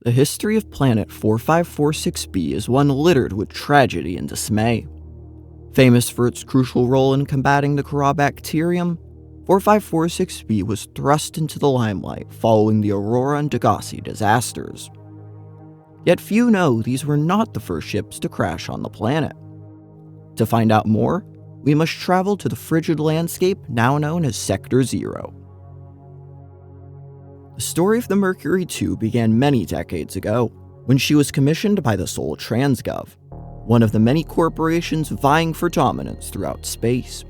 The history of planet 4546b is one littered with tragedy and dismay. Famous for its crucial role in combating the kharah bacterium, 4546b was thrust into the limelight following the Aurora and Degasi disasters. Yet few know these were not the first ships to crash on the planet. To find out more, we must travel to the frigid landscape now known as Sector Zero. The story of the Mercury 2 began many decades ago, when she was commissioned by the Sol Transgov, one of the many corporations vying for dominance throughout space.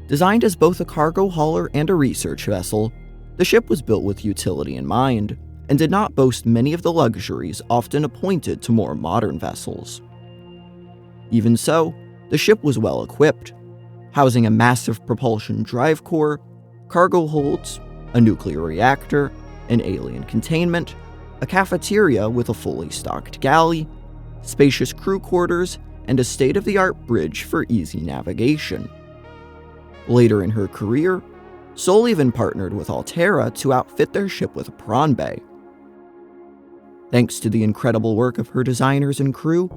Designed as both a cargo hauler and a research vessel, the ship was built with utility in mind, and did not boast many of the luxuries often appointed to more modern vessels. Even so, the ship was well equipped, housing a massive propulsion drive core, cargo holds, a nuclear reactor, an alien containment, a cafeteria with a fully stocked galley, spacious crew quarters, and a state-of-the-art bridge for easy navigation. Later in her career, Sol even partnered with Altera to outfit their ship with a prawn bay. Thanks to the incredible work of her designers and crew,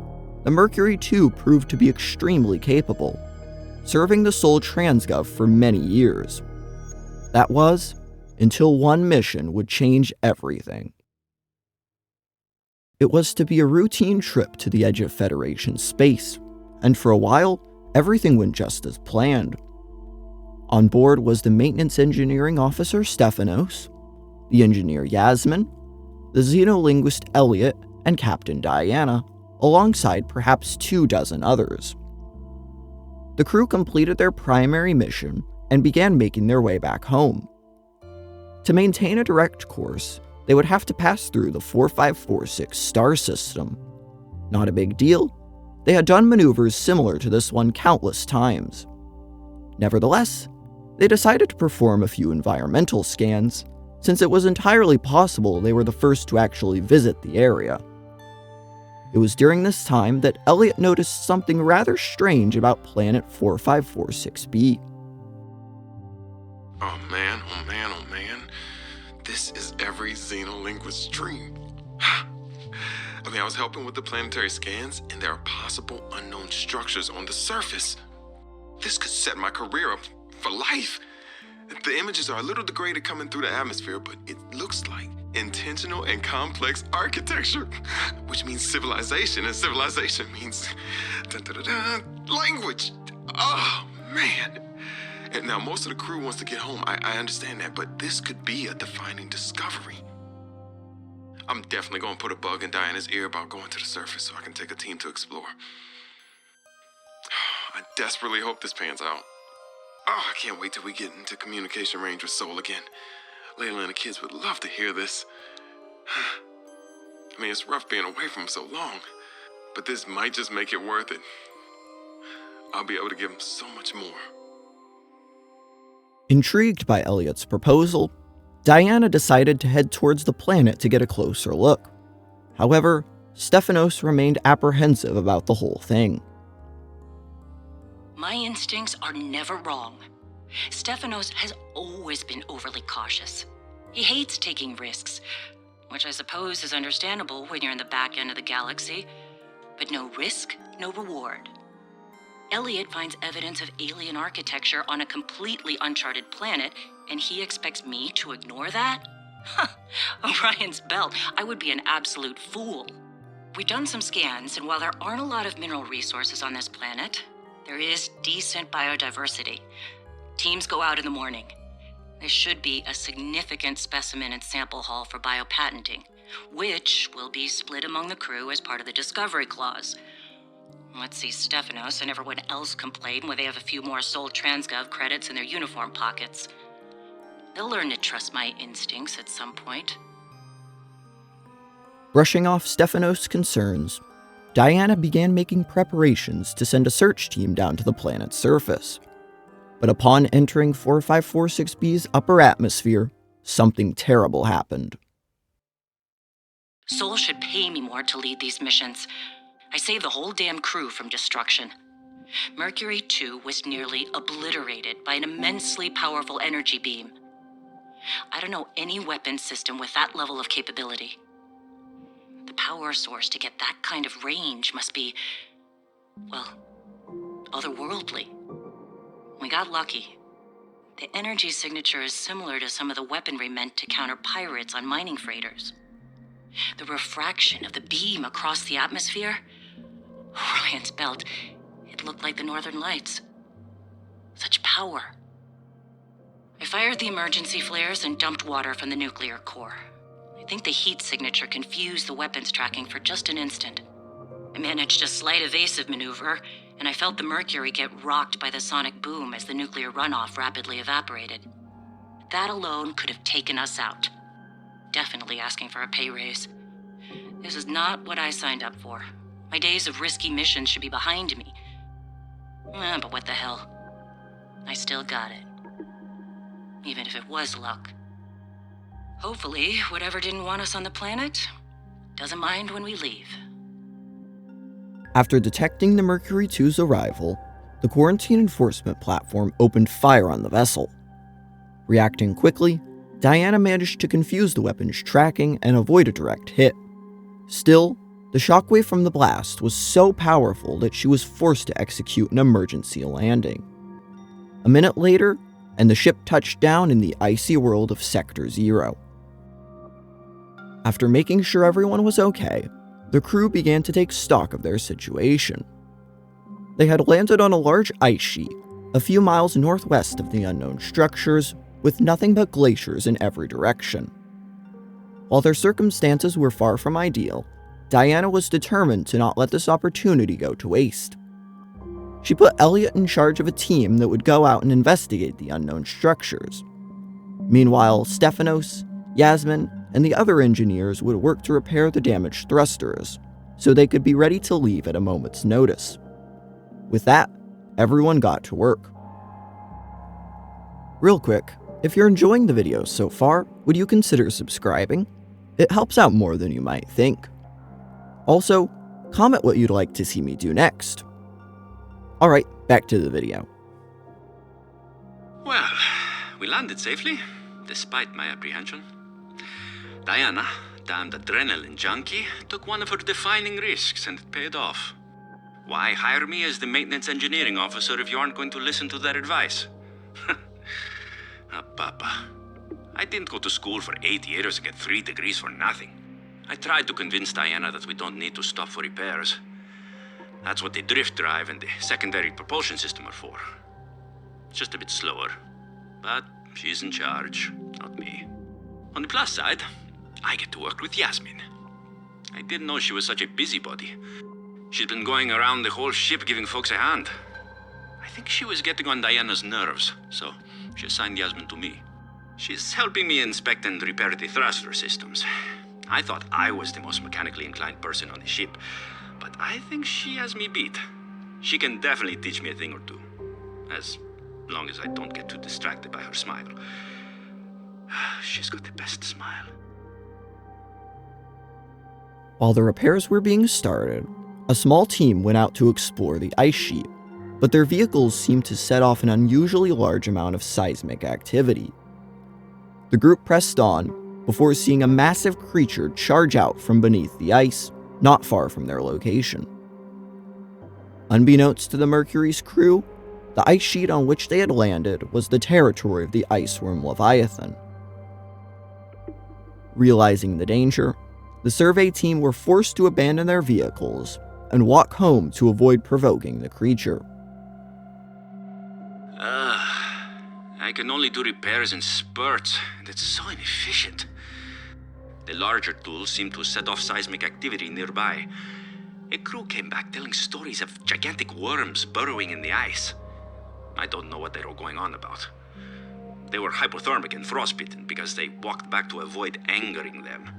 the Mercury 2 proved to be extremely capable, serving the Sol Transgov for many years. That was, until one mission would change everything. It was to be a routine trip to the edge of Federation space, and for a while, everything went just as planned. On board was the maintenance engineering officer Stephanos, the engineer Yasmin, the xenolinguist Elliot, and Captain Diana, alongside perhaps 24 others. The crew completed their primary mission and began making their way back home. To maintain a direct course, they would have to pass through the 4546 star system. Not a big deal. They had done maneuvers similar to this one countless times. Nevertheless, they decided to perform a few environmental scans, since it was entirely possible they were the first to actually visit the area. It was during this time that Elliot noticed something rather strange about planet 4546b. Oh man, oh man, oh man. This is every xenolinguist's dream. I was helping with the planetary scans, and there are possible unknown structures on the surface. This could set my career up for life. The images are a little degraded coming through the atmosphere, but it looks like intentional and complex architecture, which means civilization, and civilization means language. Oh, man. And now most of the crew wants to get home. I understand that, but this could be a defining discovery. I'm definitely going to put a bug in Diana's ear about going to the surface so I can take a team to explore. I desperately hope this pans out. Oh, I can't wait till we get into communication range with Sol again. Layla and the kids would love to hear this. It's rough being away from them so long, but this might just make it worth it. I'll be able to give them so much more. Intrigued by Elliot's proposal, Diana decided to head towards the planet to get a closer look. However, Stephanos remained apprehensive about the whole thing. My instincts are never wrong. Stephanos has always been overly cautious. He hates taking risks, which I suppose is understandable when you're in the back end of the galaxy. But no risk, no reward. Elliot finds evidence of alien architecture on a completely uncharted planet, and he expects me to ignore that? Orion's belt, I would be an absolute fool. We've done some scans, and while there aren't a lot of mineral resources on this planet, there is decent biodiversity. Teams go out in the morning. There should be a significant specimen and sample haul for biopatenting, which will be split among the crew as part of the discovery clause. Let's see Stephanos and everyone else complain when they have a few more Sol Transgov credits in their uniform pockets. They'll learn to trust my instincts at some point. Brushing off Stephanos' concerns, Diana began making preparations to send a search team down to the planet's surface. But upon entering 4546b's upper atmosphere, something terrible happened. Sol should pay me more to lead these missions. I saved the whole damn crew from destruction. Mercury 2 was nearly obliterated by an immensely powerful energy beam. I don't know any weapon system with that level of capability. power source to get that kind of range must be, well, otherworldly. We got lucky. The energy signature is similar to some of the weaponry meant to counter pirates on mining freighters. The refraction of the beam across the atmosphere, Orion's belt, it looked like the Northern Lights. Such power. I fired the emergency flares and dumped water from the nuclear core. I think the heat signature confused the weapons tracking for just an instant. I managed a slight evasive maneuver, and I felt the Mercury get rocked by the sonic boom as the nuclear runoff rapidly evaporated. That alone could have taken us out. Definitely asking for a pay raise. This is not what I signed up for. My days of risky missions should be behind me. But what the hell? I still got it. Even if it was luck. Hopefully, whatever didn't want us on the planet doesn't mind when we leave. After detecting the Mercury 2's arrival, the quarantine enforcement platform opened fire on the vessel. Reacting quickly, Diana managed to confuse the weapon's tracking and avoid a direct hit. Still, the shockwave from the blast was so powerful that she was forced to execute an emergency landing. A minute later, and the ship touched down in the icy world of Sector 0. After making sure everyone was okay, the crew began to take stock of their situation. They had landed on a large ice sheet, a few miles northwest of the unknown structures, with nothing but glaciers in every direction. While their circumstances were far from ideal, Diana was determined to not let this opportunity go to waste. She put Elliot in charge of a team that would go out and investigate the unknown structures. Meanwhile, Stefanos, Yasmin, and the other engineers would work to repair the damaged thrusters, so they could be ready to leave at a moment's notice. With that, everyone got to work. Real quick, if you're enjoying the video so far, would you consider subscribing? It helps out more than you might think. Also, comment what you'd like to see me do next. Alright, back to the video. Well, we landed safely, despite my apprehension. Diana, damned adrenaline junkie, took one of her defining risks and it paid off. Why hire me as the maintenance engineering officer if you aren't going to listen to their advice? Papa. I didn't go to school for 8 years and get 3 degrees for nothing. I tried to convince Diana that we don't need to stop for repairs. That's what the drift drive and the secondary propulsion system are for. It's just a bit slower. But she's in charge, not me. On the plus side, I get to work with Yasmin. I didn't know she was such a busybody. She's been going around the whole ship giving folks a hand. I think she was getting on Diana's nerves, so she assigned Yasmin to me. She's helping me inspect and repair the thruster systems. I thought I was the most mechanically inclined person on the ship, but I think she has me beat. She can definitely teach me a thing or two, as long as I don't get too distracted by her smile. She's got the best smile. While the repairs were being started, a small team went out to explore the ice sheet, but their vehicles seemed to set off an unusually large amount of seismic activity. The group pressed on before seeing a massive creature charge out from beneath the ice, not far from their location. Unbeknownst to the Mercury's crew, the ice sheet on which they had landed was the territory of the ice worm Leviathan. Realizing the danger, the survey team were forced to abandon their vehicles and walk home to avoid provoking the creature. I can only do repairs in spurts, and it's so inefficient. The larger tools seem to set off seismic activity nearby. A crew came back telling stories of gigantic worms burrowing in the ice. I don't know what they were going on about. They were hypothermic and frostbitten because they walked back to avoid angering them.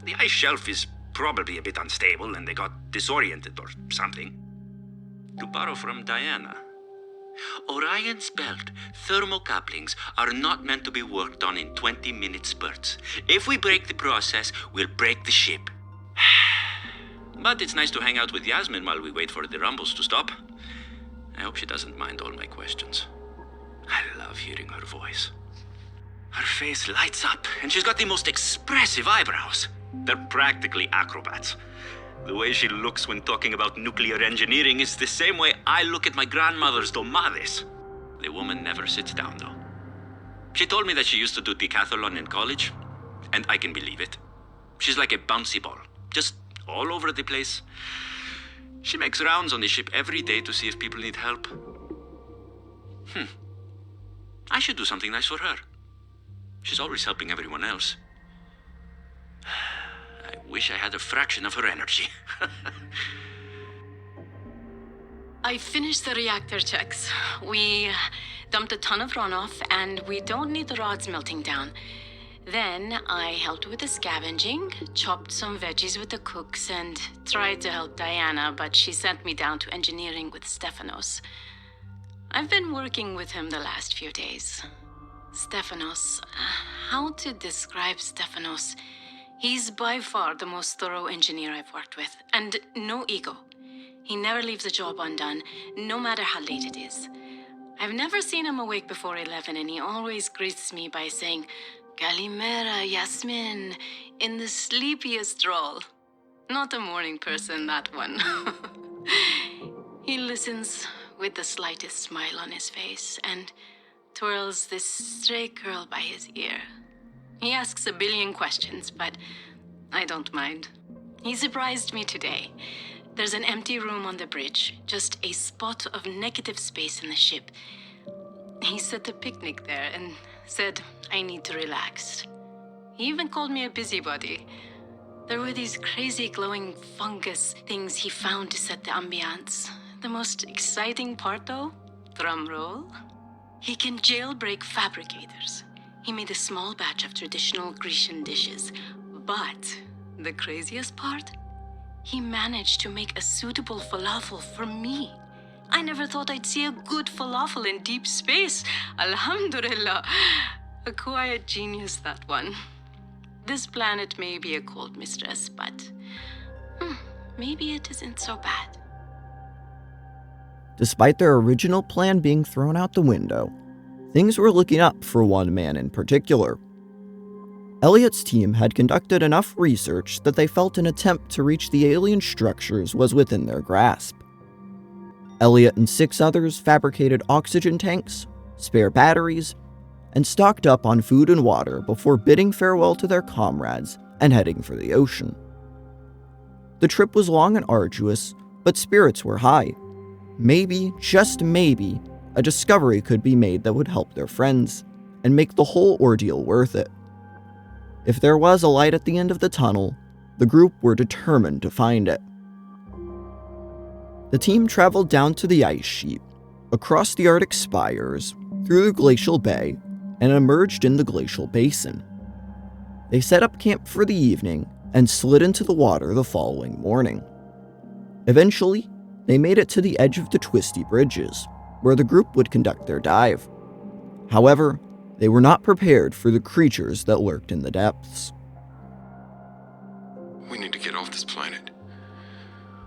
The ice shelf is probably a bit unstable and they got disoriented or something. To borrow from Diana, Orion's belt thermocouplings are not meant to be worked on in 20-minute spurts. If we break the process, we'll break the ship. But it's nice to hang out with Yasmin while we wait for the rumbles to stop. I hope she doesn't mind all my questions. I love hearing her voice. Her face lights up, and she's got the most expressive eyebrows. They're practically acrobats. The way she looks when talking about nuclear engineering is the same way I look at my grandmother's domades. The woman never sits down, though. She told me that she used to do decathlon in college, and I can believe it. She's like a bouncy ball, just all over the place. She makes rounds on the ship every day to see if people need help. I should do something nice for her. She's always helping everyone else. I wish I had a fraction of her energy. I finished the reactor checks. We dumped a ton of runoff, and we don't need the rods melting down. Then I helped with the scavenging, chopped some veggies with the cooks, and tried to help Diana, but she sent me down to engineering with Stefanos. I've been working with him the last few days. Stefanos, how to describe Stefanos? He's by far the most thorough engineer I've worked with, and no ego. He never leaves a job undone, no matter how late it is. I've never seen him awake before 11, and he always greets me by saying, "Kalimera, Yasmin," in the sleepiest drawl. Not a morning person, that one. He listens with the slightest smile on his face and twirls this stray curl by his ear. He asks a billion questions, but I don't mind. He surprised me today. There's an empty room on the bridge, just a spot of negative space in the ship. He set a picnic there and said I need to relax. He even called me a busybody. There were these crazy glowing fungus things he found to set the ambiance. The most exciting part, though, drum roll, he can jailbreak fabricators. He made a small batch of traditional Grecian dishes, but the craziest part? He managed to make a suitable falafel for me. I never thought I'd see a good falafel in deep space. Alhamdulillah. A quiet genius, that one. This planet may be a cold mistress, but maybe it isn't so bad. Despite their original plan being thrown out the window, things were looking up for one man in particular. Elliot's team had conducted enough research that they felt an attempt to reach the alien structures was within their grasp. Elliot and 6 others fabricated oxygen tanks, spare batteries, and stocked up on food and water before bidding farewell to their comrades and heading for the ocean. The trip was long and arduous, but spirits were high. Maybe, just maybe, a discovery could be made that would help their friends and make the whole ordeal worth it. If there was a light at the end of the tunnel, the group were determined to find it. The team traveled down to the ice sheet, across the Arctic spires, through the glacial bay, and emerged in the glacial basin. They set up camp for the evening and slid into the water the following morning. Eventually, they made it to the edge of the twisty bridges, where the group would conduct their dive. However, they were not prepared for the creatures that lurked in the depths. We need to get off this planet.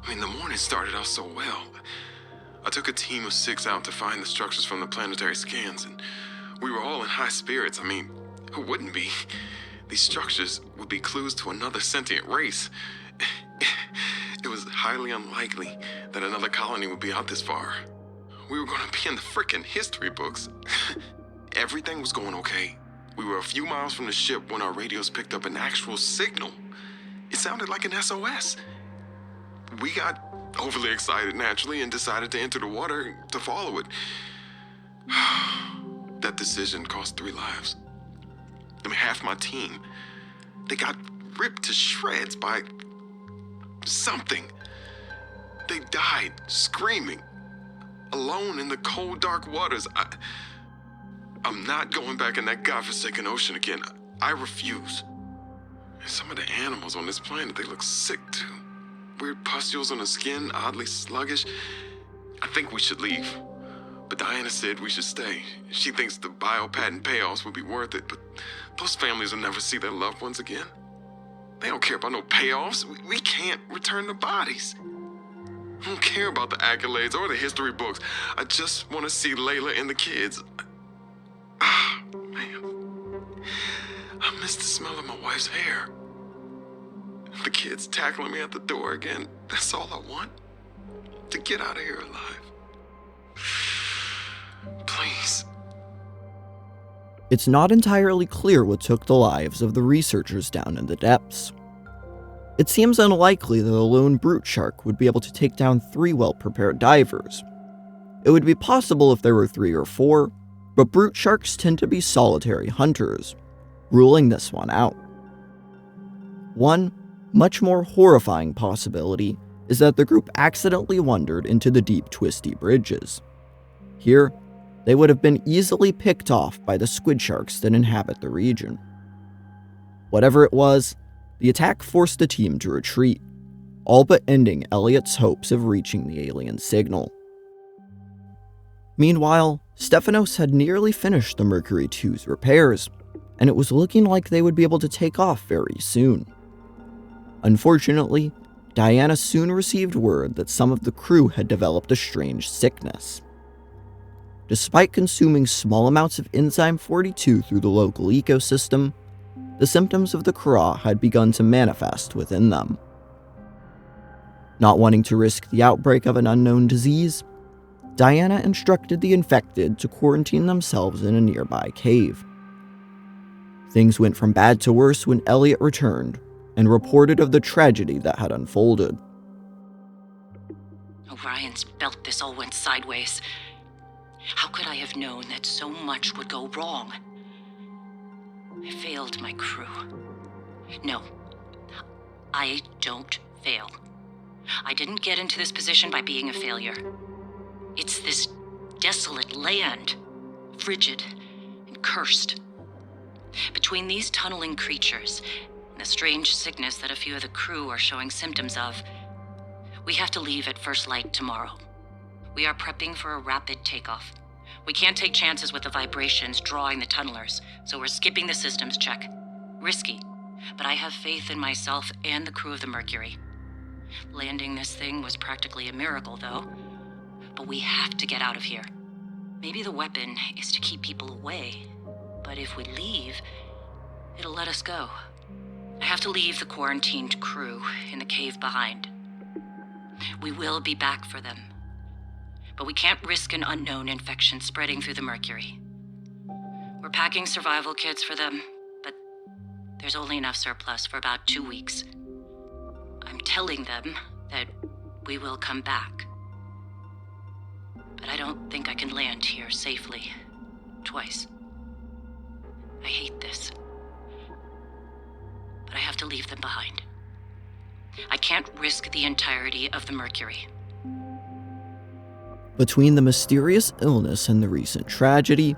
The morning started out so well. I took a team of 6 out to find the structures from the planetary scans, and we were all in high spirits. Who wouldn't be? These structures would be clues to another sentient race. It was highly unlikely that another colony would be out this far. We were going to be in the frickin' history books. Everything was going okay. We were a few miles from the ship when our radios picked up an actual signal. It sounded like an SOS. We got overly excited naturally and decided to enter the water to follow it. That decision cost 3 lives. Half my team, they got ripped to shreds by something. They died screaming, alone in the cold, dark waters. I'm not going back in that godforsaken ocean again. I refuse. Some of the animals on this planet, they look sick too. Weird pustules on the skin, oddly sluggish. I think we should leave. But Diana said we should stay. She thinks the bio-patent payoffs would be worth it, but those families will never see their loved ones again. They don't care about no payoffs. We can't return the bodies. I don't care about the accolades or the history books. I just want to see Layla and the kids. Man. I miss the smell of my wife's hair. The kids tackling me at the door again. That's all I want. To get out of here alive. Please. It's not entirely clear what took the lives of the researchers down in the depths. It seems unlikely that a lone brute shark would be able to take down 3 well-prepared divers. It would be possible if there were 3 or 4, but brute sharks tend to be solitary hunters, ruling this one out. One, much more horrifying possibility is that the group accidentally wandered into the deep, twisty bridges. Here, they would have been easily picked off by the squid sharks that inhabit the region. Whatever it was, the attack forced the team to retreat, all but ending Elliot's hopes of reaching the alien signal. Meanwhile, Stefanos had nearly finished the Mercury 2's repairs, and it was looking like they would be able to take off very soon. Unfortunately, Diana soon received word that some of the crew had developed a strange sickness. Despite consuming small amounts of enzyme 42 through the local ecosystem, the symptoms of the kharah had begun to manifest within them. Not wanting to risk the outbreak of an unknown disease, Diana instructed the infected to quarantine themselves in a nearby cave. Things went from bad to worse when Elliot returned and reported of the tragedy that had unfolded. Orion's belt, this all went sideways. How could I have known that so much would go wrong? I failed my crew. No, I don't fail. I didn't get into this position by being a failure. It's this desolate land, frigid and cursed. Between these tunneling creatures and the strange sickness that a few of the crew are showing symptoms of, we have to leave at first light tomorrow. We are prepping for a rapid takeoff. We can't take chances with the vibrations drawing the tunnelers, so we're skipping the systems check. Risky, but I have faith in myself and the crew of the Mercury. Landing this thing was practically a miracle, though. But we have to get out of here. Maybe the weapon is to keep people away, but if we leave, it'll let us go. I have to leave the quarantined crew in the cave behind. We will be back for them, but we can't risk an unknown infection spreading through the Mercury. We're packing survival kits for them, but there's only enough surplus for about 2 weeks. I'm telling them that we will come back, but I don't think I can land here safely twice. I hate this, but I have to leave them behind. I can't risk the entirety of the Mercury. Between the mysterious illness and the recent tragedy,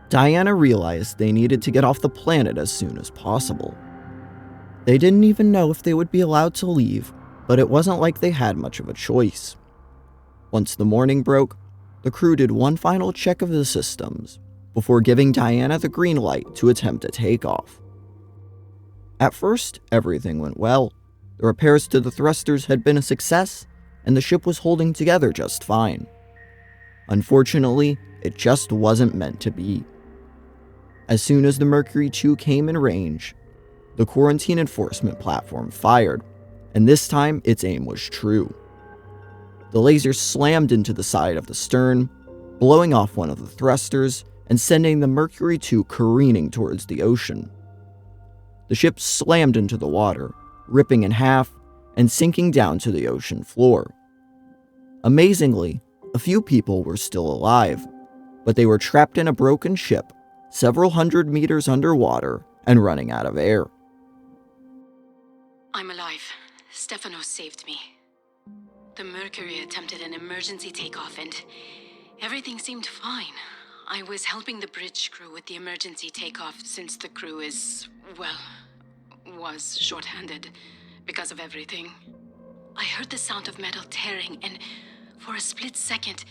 Diana realized they needed to get off the planet as soon as possible. They didn't even know if they would be allowed to leave, but it wasn't like they had much of a choice. Once the morning broke, the crew did one final check of the systems before giving Diana the green light to attempt a takeoff. At first, everything went well. The repairs to the thrusters had been a success, and the ship was holding together just fine. Unfortunately, it just wasn't meant to be. As soon as the Mercury 2 came in range, the quarantine enforcement platform fired, and this time its aim was true. The laser slammed into the side of the stern, blowing off one of the thrusters and sending the Mercury 2 careening towards the ocean. The ship slammed into the water, ripping in half and sinking down to the ocean floor. Amazingly, a few people were still alive, but they were trapped in a broken ship several hundred meters underwater and running out of air. I'm alive. Stefanos saved me. The Mercury attempted an emergency takeoff and everything seemed fine. I was helping the bridge crew with the emergency takeoff since the crew was short-handed because of everything. I heard the sound of metal tearing and for a split second,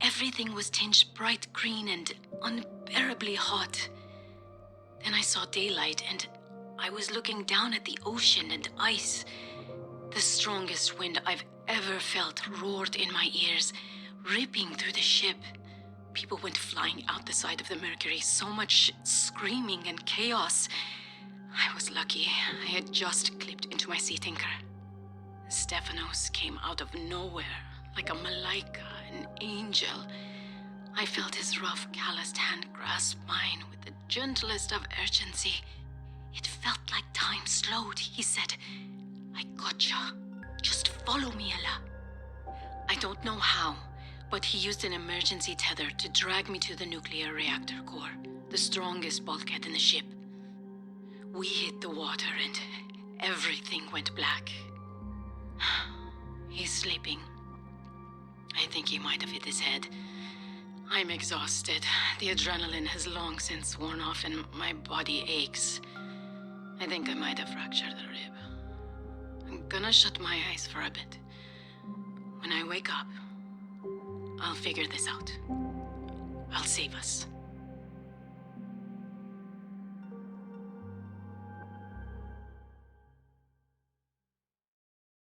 everything was tinged bright green and unbearably hot. Then I saw daylight and I was looking down at the ocean and ice. The strongest wind I've ever felt roared in my ears, ripping through the ship. People went flying out the side of the Mercury, so much screaming and chaos. I was lucky. I had just clipped into my sea tinker. Stephanos came out of nowhere, like a malaika, an angel. I felt his rough, calloused hand grasp mine with the gentlest of urgency. It felt like time slowed. He said, "I gotcha. Just follow me, Ella." I don't know how, but he used an emergency tether to drag me to the nuclear reactor core, the strongest bulkhead in the ship. We hit the water and everything went black. He's sleeping. I think he might have hit his head. I'm exhausted. The adrenaline has long since worn off and my body aches. I think I might have fractured the rib. I'm gonna shut my eyes for a bit. When I wake up, I'll figure this out. I'll save us.